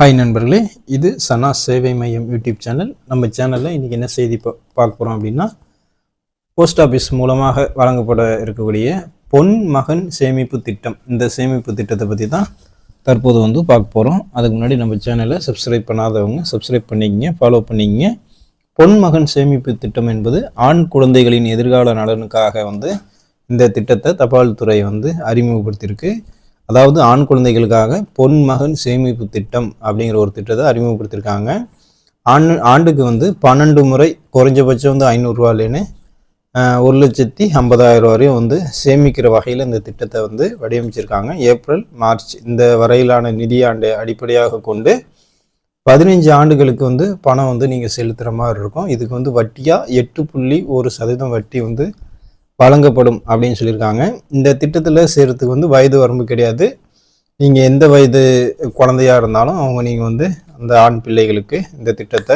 Hi நண்பர்களே, இது சனா சேவை மையம் யூடியூப் சேனல். நம்ம சேனலில் இன்றைக்கி என்ன செய்தி பார்க்க போகிறோம் அப்படின்னா, போஸ்ட் ஆஃபீஸ் மூலமாக வழங்கப்பட இருக்கக்கூடிய பொன் மகன் சேமிப்பு திட்டம், இந்த சேமிப்பு திட்டத்தை பற்றி தான் தற்போது பார்க்க போகிறோம். அதுக்கு முன்னாடி நம்ம சேனலை சப்ஸ்கிரைப் பண்ணாதவங்க சப்ஸ்கிரைப் பண்ணிக்கிங்க, ஃபாலோ பண்ணிக்கிங்க. பொன் மகன் சேமிப்பு திட்டம் என்பது ஆண் குழந்தைகளின் எதிர்கால நலனுக்காக இந்த திட்டத்தை தபால் துறை அறிமுகப்படுத்தியிருக்கு. அதாவது ஆண் குழந்தைகளுக்காக பொன் மகன் சேமிப்பு திட்டம் அப்படிங்கிற ஒரு திட்டத்தை அறிமுகப்படுத்தியிருக்காங்க. ஆண்டுக்கு 12 முறை குறைஞ்சபட்சம் 500 1,50,000 வரையும் சேமிக்கிற வகையில் இந்த திட்டத்தை வடிவமைச்சிருக்காங்க. ஏப்ரல் மார்ச் இந்த வரையிலான நிதியாண்டை அடிப்படையாக கொண்டு 15 ஆண்டுகளுக்கு பணம் நீங்கள் செலுத்துகிற மாதிரி இருக்கும். இதுக்கு வட்டியாக 8.1% வட்டி வழங்கப்படும் அப்படின்னு சொல்லியிருக்காங்க. இந்த திட்டத்தில் சேர்றதுக்கு வயது வரம்பு கிடையாது. நீங்கள் எந்த வயது குழந்தையாக இருந்தாலும் நீங்கள் அந்த ஆண் பிள்ளைகளுக்கு இந்த திட்டத்தை,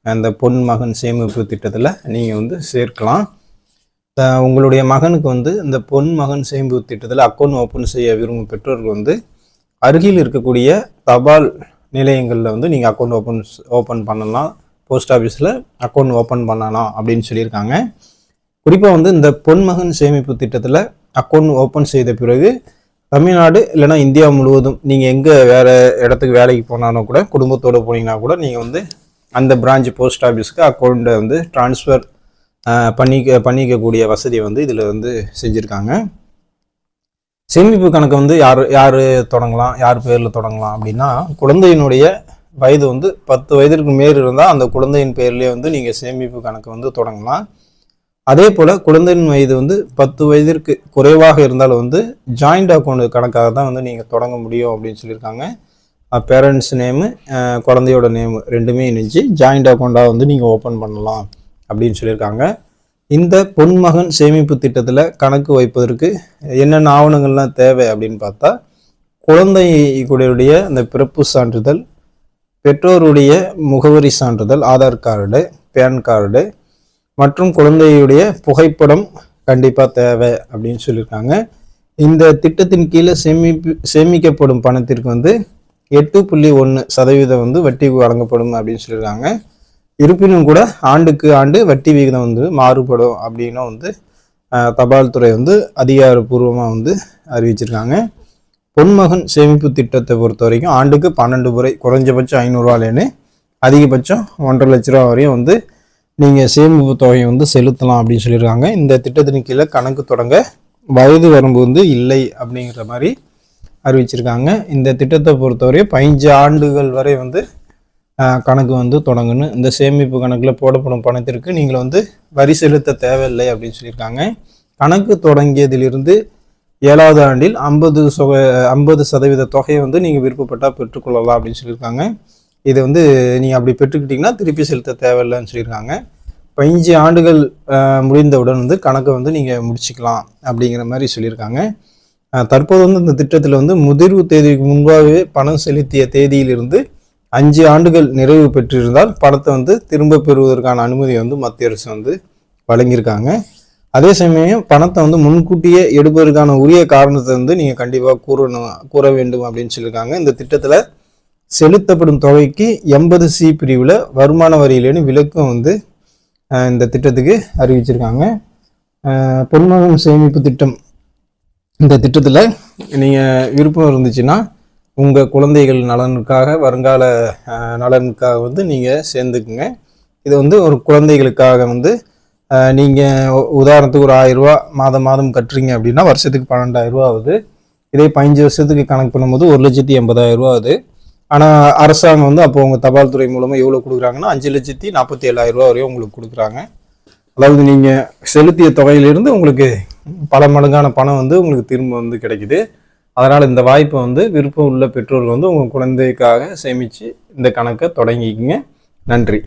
அந்த பொன் மகன் சேமிப்பு திட்டத்தில் நீங்கள் சேர்க்கலாம். உங்களுடைய மகனுக்கு இந்த பொன் மகன் சேமிப்பு திட்டத்தில் அக்கௌண்ட் ஓப்பன் செய்ய விரும்பும் பெற்றோர்கள் அருகில் இருக்கக்கூடிய தபால் நிலையங்களில் நீங்கள் அக்கௌண்ட் ஓப்பன் பண்ணலாம். போஸ்ட் ஆஃபீஸில் அக்கௌண்ட் ஓப்பன் பண்ணலாம் அப்படின்னு சொல்லியிருக்காங்க. குறிப்பாக இந்த பொன்மகன் சேமிப்பு திட்டத்தில் அக்கௌண்ட் ஓப்பன் செய்த பிறகு தமிழ்நாடு இல்லைனா இந்தியா முழுவதும் நீங்கள் எங்கே வேறு இடத்துக்கு வேலைக்கு போனாலும் கூட, குடும்பத்தோடு போனீங்கன்னா கூட நீங்கள் அந்த பிரான்ச் போஸ்ட் ஆஃபீஸுக்கு அக்கௌண்ட்டை ட்ரான்ஸ்ஃபர் பண்ணிக்கக்கூடிய வசதியை இதில் செஞ்சுருக்காங்க. சேமிப்பு கணக்கு யார் தொடங்கலாம், யார் பேரில் தொடங்கலாம் அப்படின்னா, குழந்தையினுடைய வயது 10 வயதிற்கு மேல் இருந்தால் அந்த குழந்தையின் பேர்லேயே நீங்கள் சேமிப்பு கணக்கு தொடங்கலாம். அதே போல் குழந்தையின் வயது 10 வயதிற்கு குறைவாக இருந்தாலும் ஜாயிண்ட் அக்கௌண்ட் கணக்காக தான் நீங்கள் தொடங்க முடியும் அப்படின்னு சொல்லியிருக்காங்க. பேரண்ட்ஸ் நேமு, குழந்தையோட நேமு ரெண்டுமே இணைஞ்சு ஜாயிண்ட் அக்கௌண்ட்டாக நீங்கள் ஓப்பன் பண்ணலாம் அப்படின்னு சொல்லியிருக்காங்க. இந்த பொன்மகன் சேமிப்பு திட்டத்தில் கணக்கு வைப்பதற்கு என்னென்ன ஆவணங்கள்லாம் தேவை அப்படின்னு பார்த்தா, குழந்தைகளுடைய அந்த பிறப்பு சான்றிதழ், பெற்றோருடைய முகவரி சான்றிதழ், ஆதார் கார்டு, பேன் கார்டு மற்றும் குழந்தையுடைய புகைப்படம் கண்டிப்பாக தேவை அப்படின்னு சொல்லியிருக்காங்க. இந்த திட்டத்தின் கீழே சேமிக்கப்படும் பணத்திற்கு 8.1% வட்டி வழங்கப்படும் அப்படின்னு சொல்லியிருக்காங்க. இருப்பினும் கூட ஆண்டுக்கு ஆண்டு வட்டி விகிதம் மாறுபடும் அப்படின்னு தபால் துறை அதிகாரப்பூர்வமாக அறிவிச்சிருக்காங்க. பொன்மகன் சேமிப்பு திட்டத்தை பொறுத்த வரைக்கும் ஆண்டுக்கு 12 முறை குறைஞ்சபட்சம் 500 அதிகபட்சம் 1,50,000 ரூபா வரையும் நீங்கள் சேமிப்பு தொகையை செலுத்தலாம் அப்படின்னு சொல்லியிருக்காங்க. இந்த திட்டத்தின் கீழே கணக்கு தொடங்க வயது வரம்பு இல்லை அப்படிங்கிற மாதிரி அறிவிச்சிருக்காங்க. இந்த திட்டத்தை பொறுத்தவரை 15 ஆண்டுகள் வரை கணக்கு தொடங்கணும். இந்த சேமிப்பு கணக்கில் போடப்படும் பணத்திற்கு நீங்கள் வரி செலுத்த தேவையில்லை அப்படின்னு சொல்லியிருக்காங்க. கணக்கு தொடங்கியதிலிருந்து 7வது ஆண்டில் 50% தொகையை நீங்கள் விருப்பப்பட்டால் பெற்றுக்கொள்ளலாம் அப்படின்னு சொல்லியிருக்காங்க. இது நீங்கள் அப்படி பெற்றுக்கிட்டிங்கன்னா திருப்பி செலுத்த தேவையில்லைன்னு சொல்லியிருக்காங்க. 15 ஆண்டுகள் முடிந்தவுடன் கணக்கை நீங்கள் முடிச்சுக்கலாம் அப்படிங்கிற மாதிரி சொல்லியிருக்காங்க. தற்போது இந்த திட்டத்தில் முதிர்வு தேதிக்கு முன்பாகவே பணம் செலுத்திய தேதியிலிருந்து 5 ஆண்டுகள் நிறைவு பெற்றிருந்தால் பணத்தை திரும்ப பெறுவதற்கான அனுமதி மத்திய அரசு வழங்கியிருக்காங்க. அதே சமயம் பணத்தை முன்கூட்டியே எடுப்பதற்கான உரிய காரணத்தை நீங்கள் கண்டிப்பாக கூற வேண்டும் அப்படின்னு சொல்லியிருக்காங்க. இந்த திட்டத்தில் செலுத்தப்படும் தொகைக்கு 80C பிரிவில் வருமான வரியிலேன்னு விலக்கும் இந்த திட்டத்துக்கு அறிவிச்சிருக்காங்க. பொன்மகன் சேமிப்பு திட்டம், இந்த திட்டத்தில் நீங்கள் விருப்பம் இருந்துச்சுன்னா உங்கள் குழந்தைகள் நலனுக்காக, வருங்கால நலனுக்காக நீங்கள் சேர்ந்துக்குங்க. இது ஒரு குழந்தைகளுக்காக நீங்கள் உதாரணத்துக்கு ஒரு 1000 ரூபா மாதம் கட்டுறீங்க அப்படின்னா வருஷத்துக்கு 12,000 ரூபா ஆகுது. இதே 15 வருஷத்துக்கு கணக்கு பண்ணும்போது 1,80,000 ரூபா ஆகுது. ஆனால் அரசாங்கம் அப்போ உங்கள் தபால் துறை மூலமாக எவ்வளோ கொடுக்குறாங்கன்னா 5,47,000 ரூபா வரையும் உங்களுக்கு கொடுக்குறாங்க. அதாவது நீங்கள் செலுத்திய தொகையிலிருந்து உங்களுக்கு பல மடங்கான பணம் உங்களுக்கு திரும்ப கிடைக்குது. அதனால் இந்த வாய்ப்பை விருப்பம் உள்ள பெற்றோர்கள் உங்கள் குழந்தைக்காக சேமித்து இந்த கணக்கை தொடங்கிக்கிங்க. நன்றி.